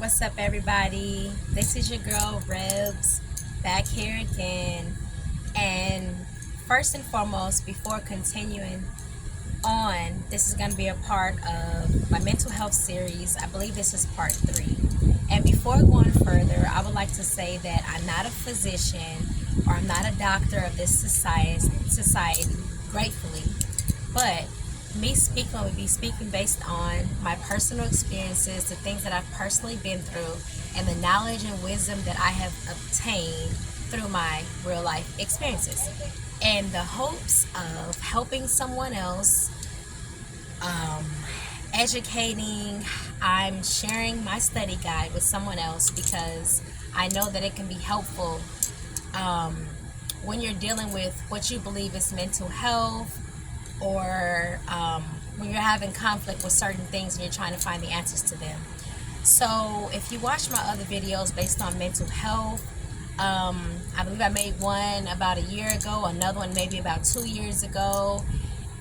What's up, everybody? This is your girl Rebs, back here again. And first and foremost, before continuing on, this is going to be a part of my mental health series. I believe this is part 3. And before going further, I would like to say that I'm not a physician or I'm not a doctor of this society, gratefully. But me speaking would be speaking based on my personal experiences, the things that I've personally been through, and the knowledge and wisdom that I have obtained through my real life experiences, in the hopes of helping someone else, educating. I'm sharing my study guide with someone else because I know that it can be helpful when you're dealing with what you believe is mental health, or when you're having conflict with certain things and you're trying to find the answers to them. So if you watch my other videos based on mental health, I believe I made one about a year ago, another one maybe about 2 years ago.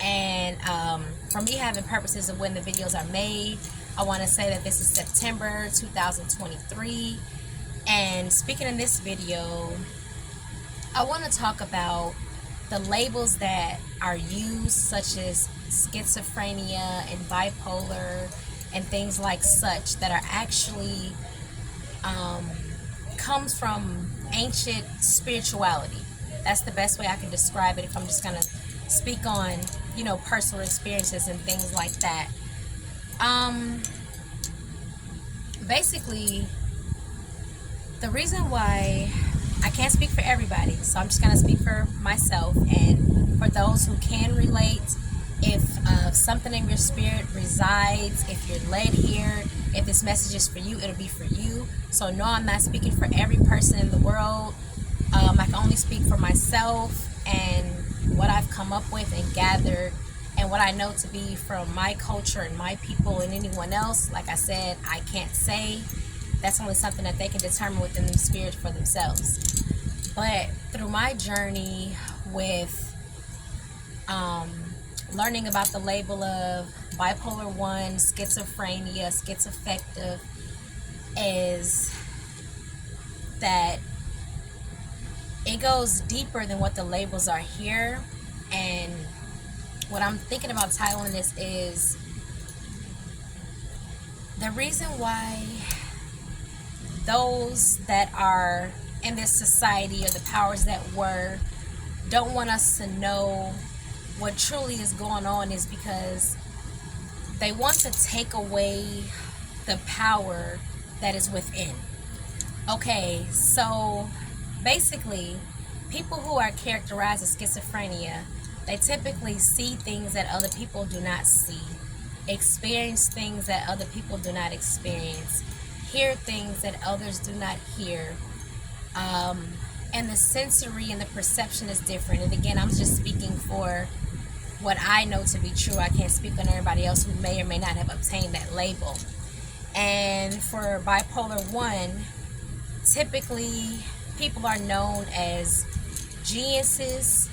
And for me having purposes of when the videos are made, I want to say that this is September 2023. And speaking in this video, I want to talk about the labels that are used, such as schizophrenia and bipolar and things like such, that are actually comes from ancient spirituality. That's the best way I can describe it if I'm just gonna speak on, personal experiences and things like that. Basically, the reason why I can't speak for everybody, so I'm just going to speak for myself, and for those who can relate, if something in your spirit resides, if you're led here, if this message is for you, it'll be for you. So no, I'm not speaking for every person in the world. I can only speak for myself and what I've come up with and gathered, and what I know to be from my culture and my people. And anyone else, like I said, I can't say. That's only something that they can determine within the spirit for themselves. But through my journey with learning about the label of bipolar 1, schizophrenia, schizoaffective, is that it goes deeper than what the labels are here. And what I'm thinking about titling this is the reason why those that are in this society, or the powers that were, don't want us to know what truly is going on, is because they want to take away the power that is within. Okay, so basically, people who are characterized as schizophrenia, they typically see things that other people do not see, experience things that other people do not experience, hear things that others do not hear, and the sensory and the perception is different. And again, I'm just speaking for what I know to be true. I can't speak on everybody else who may or may not have obtained that label. And for bipolar 1, typically people are known as geniuses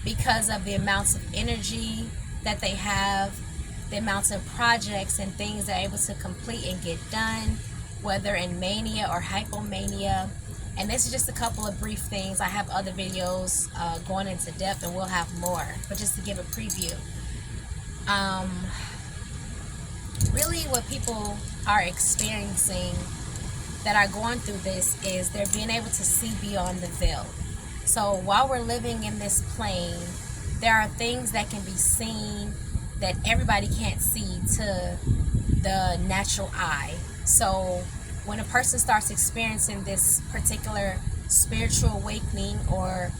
because of the amounts of energy that they have, the amounts of projects and things they're able to complete and get done, whether in mania or hypomania. And this is just a couple of brief things. I have other videos going into depth, and we'll have more, but just to give a preview, really what people are experiencing that are going through this is they're being able to see beyond the veil. So while we're living in this plane, there are things that can be seen that everybody can't see to the natural eye. So when a person starts experiencing this particular spiritual awakening, or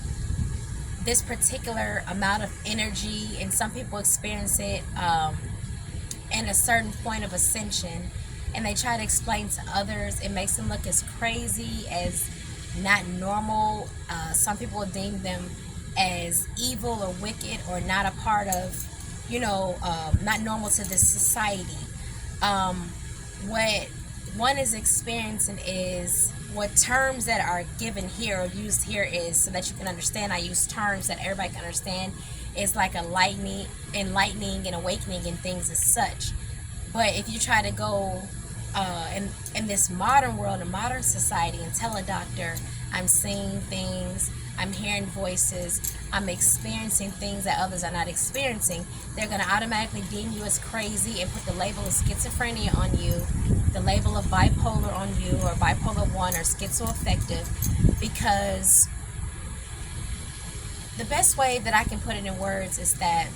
this particular amount of energy, and some people experience it in a certain point of ascension, and they try to explain to others, it makes them look as crazy, as not normal. Some people deem them as evil or wicked, or not a part of, not normal to this society. What one is experiencing is what terms that are given here or used here is, so that you can understand. I use terms that everybody can understand. It's like enlightening and awakening and things as such. But if you try to go in this modern world, in modern society, and tell a doctor, I'm seeing things, I'm hearing voices, I'm experiencing things that others are not experiencing, they're going to automatically deem you as crazy and put the label of schizophrenia on you, the label of bipolar on you, or bipolar 1 or schizoaffective, because the best way that I can put it in words is that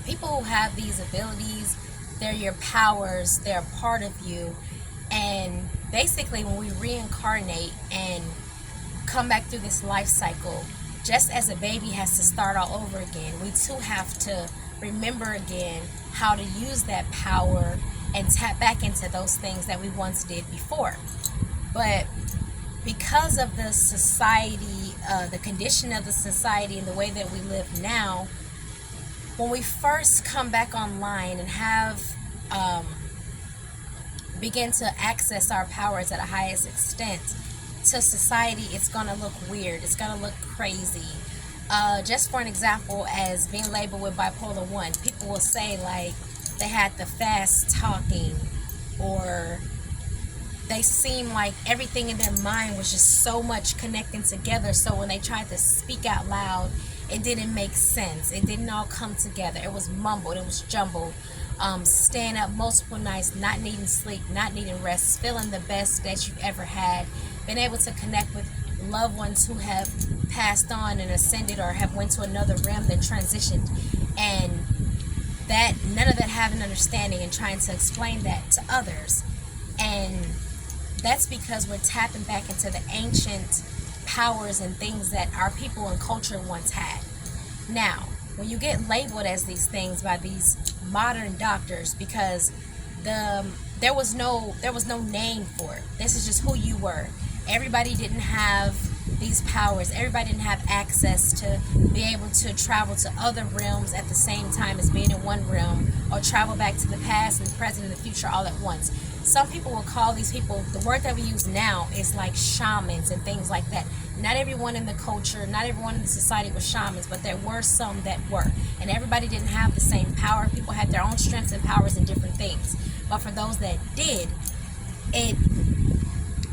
people who have these abilities, they're your powers, they're a part of you, and basically when we reincarnate and come back through this life cycle, just as a baby has to start all over again, we too have to remember again how to use that power and tap back into those things that we once did before. But because of the society, the condition of the society and the way that we live now, when we first come back online and have begin to access our powers at a highest extent, to society it's going to look weird, it's going to look crazy. Just for an example, as being labeled with bipolar 1, people will say like they had the fast talking, or they seem like everything in their mind was just so much connecting together, so when they tried to speak out loud, it didn't make sense, it didn't all come together, it was mumbled, it was jumbled. Staying up multiple nights, not needing sleep, not needing rest, feeling the best that you've ever had, been able to connect with loved ones who have passed on and ascended or have went to another realm and transitioned, and that none of that having understanding and trying to explain that to others. And that's because we're tapping back into the ancient powers and things that our people and culture once had. Now, when you get labeled as these things by these modern doctors, because there was no name for it. This is just who you were. Everybody didn't have these powers. Everybody didn't have access to be able to travel to other realms at the same time as being in one realm, or travel back to the past and the present and the future all at once. Some people will call these people, the word that we use now is like shamans and things like that. Not everyone in the culture, not everyone in the society was shamans, but there were some that were. And everybody didn't have the same power. People had their own strengths and powers in different things. But for those that did, it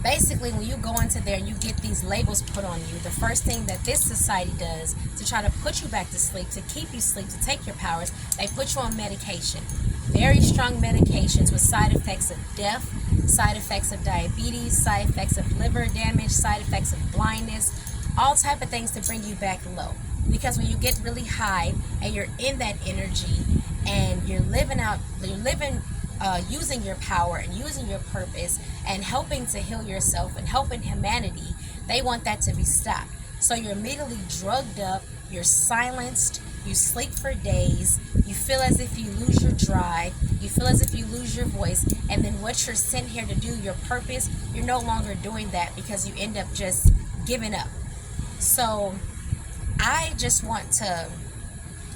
basically, when you go into there and you get these labels put on you, the first thing that this society does to try to put you back to sleep, to keep you asleep, to take your powers, they put you on medication. Very strong medications with side effects of death, side effects of diabetes, side effects of liver damage, side effects of blindness, all type of things to bring you back low. Because when you get really high and you're in that energy and you're using your power and using your purpose and helping to heal yourself and helping humanity, they want that to be stopped. So you're immediately drugged up, you're silenced, you sleep for days, you feel as if you lose your drive, you feel as if you lose your voice, and then what you're sent here to do, your purpose, you're no longer doing that because you end up just giving up. So I just want to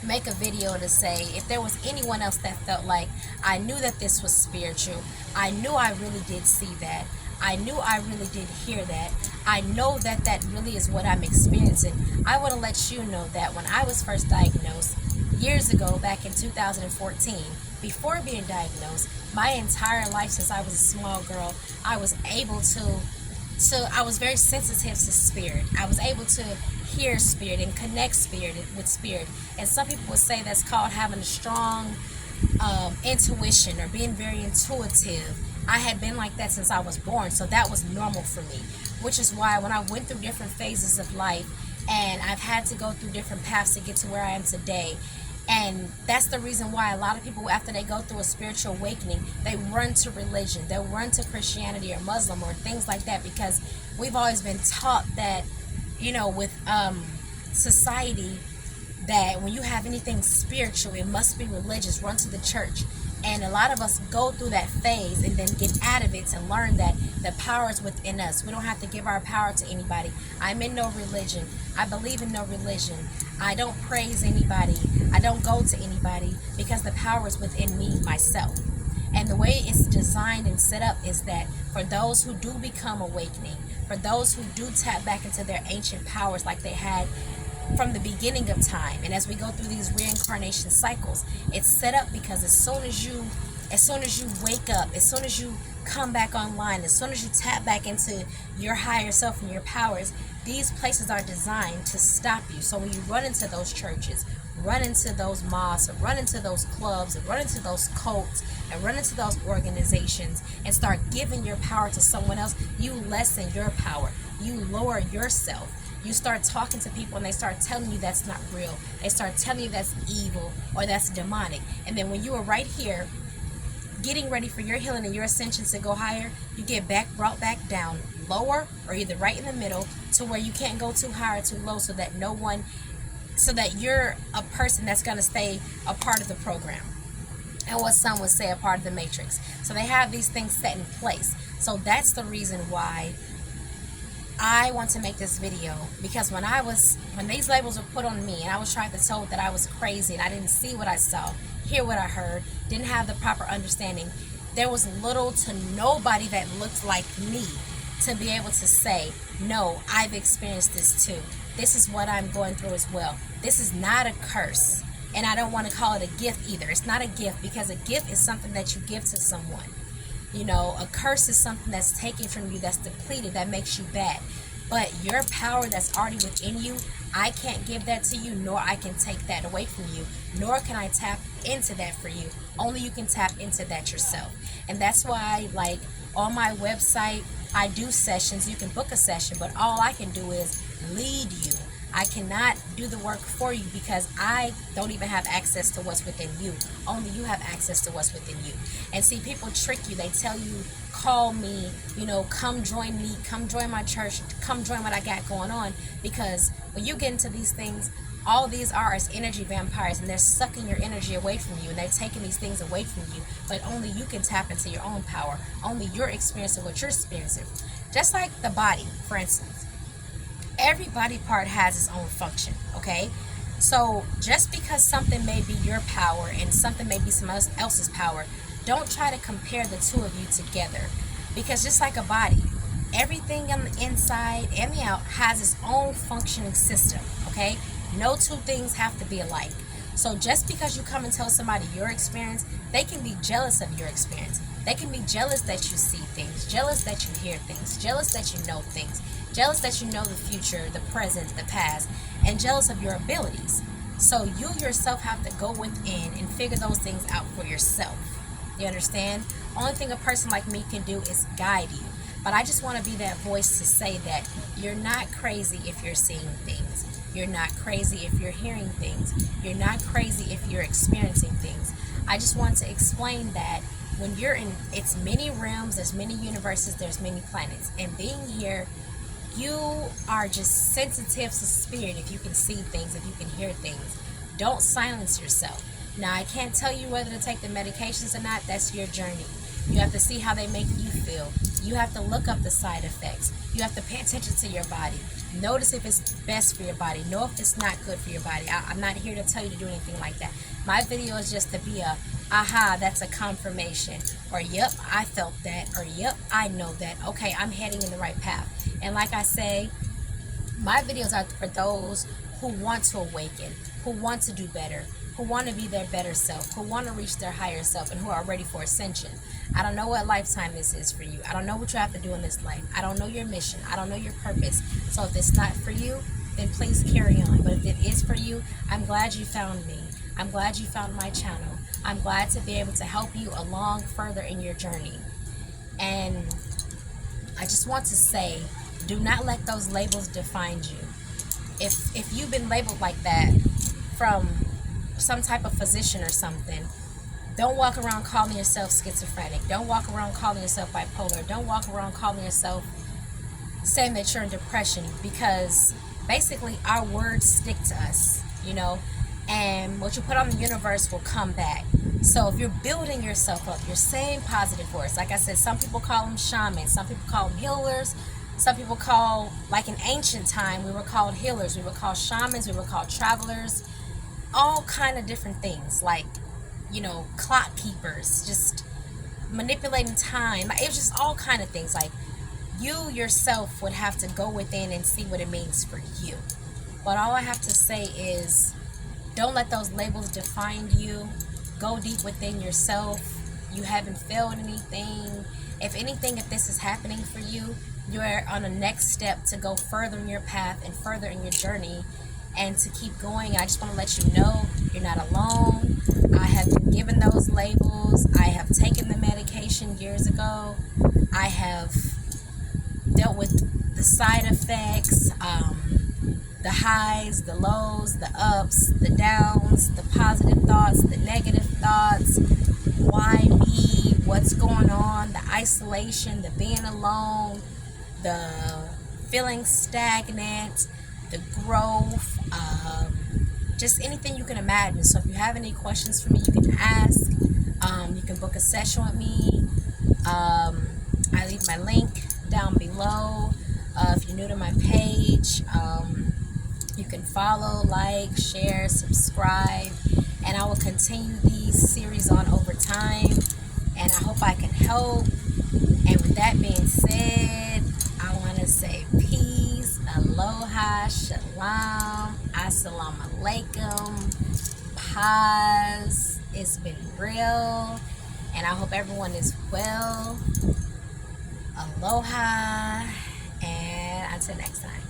make a video to say, if there was anyone else that felt like, I knew that this was spiritual, I knew I really did see that, I knew I really did hear that, I know that that really is what I'm experiencing, I want to let you know that when I was first diagnosed years ago, back in 2014, before being diagnosed, my entire life since I was a small girl, I was able to I was very sensitive to spirit. I was able to hear spirit and connect spirit with spirit. And some people would say that's called having a strong intuition or being very intuitive. I had been like that since I was born, so that was normal for me. Which is why when I went through different phases of life, and I've had to go through different paths to get to where I am today. And that's the reason why a lot of people, after they go through a spiritual awakening, they run to religion. They'll run to Christianity or Muslim or things like that, because we've always been taught that, you know, with society, that when you have anything spiritual, it must be religious. Run to the church. And a lot of us go through that phase and then get out of it and learn that the power is within us. We don't have to give our power to anybody. I'm in no religion. I believe in no religion. I don't praise anybody. I don't go to anybody, because the power is within me, myself. And the way it's designed and set up is that for those who do become awakening, for those who do tap back into their ancient powers like they had from the beginning of time, and as we go through these reincarnation cycles, it's set up because as soon as you wake up, as soon as you come back online, as soon as you tap back into your higher self and your powers, these places are designed to stop you. So when you run into those churches, run into those mosques, run into those clubs, and run into those cults, and run into those organizations, and start giving your power to someone else, you lessen your power. You lower yourself. You start talking to people and they start telling you that's not real. They start telling you that's evil or that's demonic. And then when you are right here getting ready for your healing and your ascension to go higher, you get brought back down lower, or either right in the middle, to where you can't go too high or too low, so that you're a person that's going to stay a part of the program, and what some would say a part of the matrix. So they have these things set in place. So that's the reason why I want to make this video, because when these labels were put on me and I was trying to tell that I was crazy and I didn't see what I saw, hear what I heard, didn't have the proper understanding, there was little to nobody that looked like me to be able to say, no, I've experienced this too. This is what I'm going through as well. This is not a curse. And I don't want to call it a gift either. It's not a gift, because a gift is something that you give to someone. You know, a curse is something that's taken from you, that's depleted, that makes you bad. But your power that's already within you, I can't give that to you, nor I can take that away from you, nor can I tap into that for you. Only you can tap into that yourself. And that's why, like, on my website, I do sessions. You can book a session, but all I can do is lead you. I cannot do the work for you, because I don't even have access to what's within you. Only you have access to what's within you. And see, people trick you. They tell you, call me, you know, come join me, come join my church, come join what I got going on. Because when you get into these things, all these are is energy vampires, and they're sucking your energy away from you, and they're taking these things away from you. But only you can tap into your own power. Only you're experiencing what you're experiencing. Just like the body, for instance. Every body part has its own function, okay? So just because something may be your power and something may be someone else's power, don't try to compare the two of you together. Because just like a body, everything on the inside and the out has its own functioning system, okay? No two things have to be alike. So just because you come and tell somebody your experience, they can be jealous of your experience. They can be jealous that you see things, jealous that you hear things, jealous that you know things, jealous that you know the future, the present, the past, and jealous of your abilities. So you yourself have to go within and figure those things out for yourself. You understand? Only thing a person like me can do is guide you. But I just want to be that voice to say that you're not crazy if you're seeing things. You're not crazy if you're hearing things. You're not crazy if you're experiencing things. I just want to explain that when you're in, it's many realms, there's many universes, there's many planets. And being here, you are just sensitive to spirit if you can see things, if you can hear things. Don't silence yourself. Now, I can't tell you whether to take the medications or not. That's your journey. You have to see how they make you feel. You have to look up the side effects. You have to pay attention to your body. Notice if it's best for your body. Know if it's not good for your body. I'm not here to tell you to do anything like that. My video is just to be a, aha, that's a confirmation. Or, yep, I felt that. Or, yep, I know that. Okay, I'm heading in the right path. And like I say, my videos are for those who want to awaken, who want to do better, who want to be their better self, who want to reach their higher self, and who are ready for ascension. I don't know what lifetime this is for you. I don't know what you have to do in this life. I don't know your mission. I don't know your purpose. So if it's not for you, then please carry on. But if it is for you, I'm glad you found me. I'm glad you found my channel. I'm glad to be able to help you along further in your journey. And I just want to say, do not let those labels define you. If you've been labeled like that from some type of physician or something, don't walk around calling yourself schizophrenic. Don't walk around calling yourself bipolar. Don't walk around calling yourself saying that you're in depression, because basically our words stick to us, you know, and what you put on the universe will come back. So if you're building yourself up, you're saying positive words. Like I said, some people call them shamans, some people call them healers, some people call, like in ancient time, we were called healers, we were called shamans, we were called travelers, all kind of different things, like, you know, clock keepers, just manipulating time. It was just all kind of things. Like, you yourself would have to go within and see what it means for you. But all I have to say is, don't let those labels define you. Go deep within yourself. You haven't failed anything. If anything, if this is happening for you, you're on a next step to go further in your path and further in your journey and to keep going. I just want to let you know you're not alone. I have been given those labels. I have taken the medication years ago. I have dealt with the side effects, the highs, the lows, the ups, the downs, the positive thoughts, the negative thoughts. Why me? What's going on? The isolation, the being alone, the feeling stagnant, the growth, just anything you can imagine. So if you have any questions for me, you can ask. You can book a session with me. I leave my link down below. If you're new to my page, you can follow, like, share, subscribe, and I will continue these series on over time, and I hope I can help. And with that being said, I want to say peace, aloha, shalom, assalamu alaikum, paz. It's been real, and I hope everyone is well. Aloha, and until next time.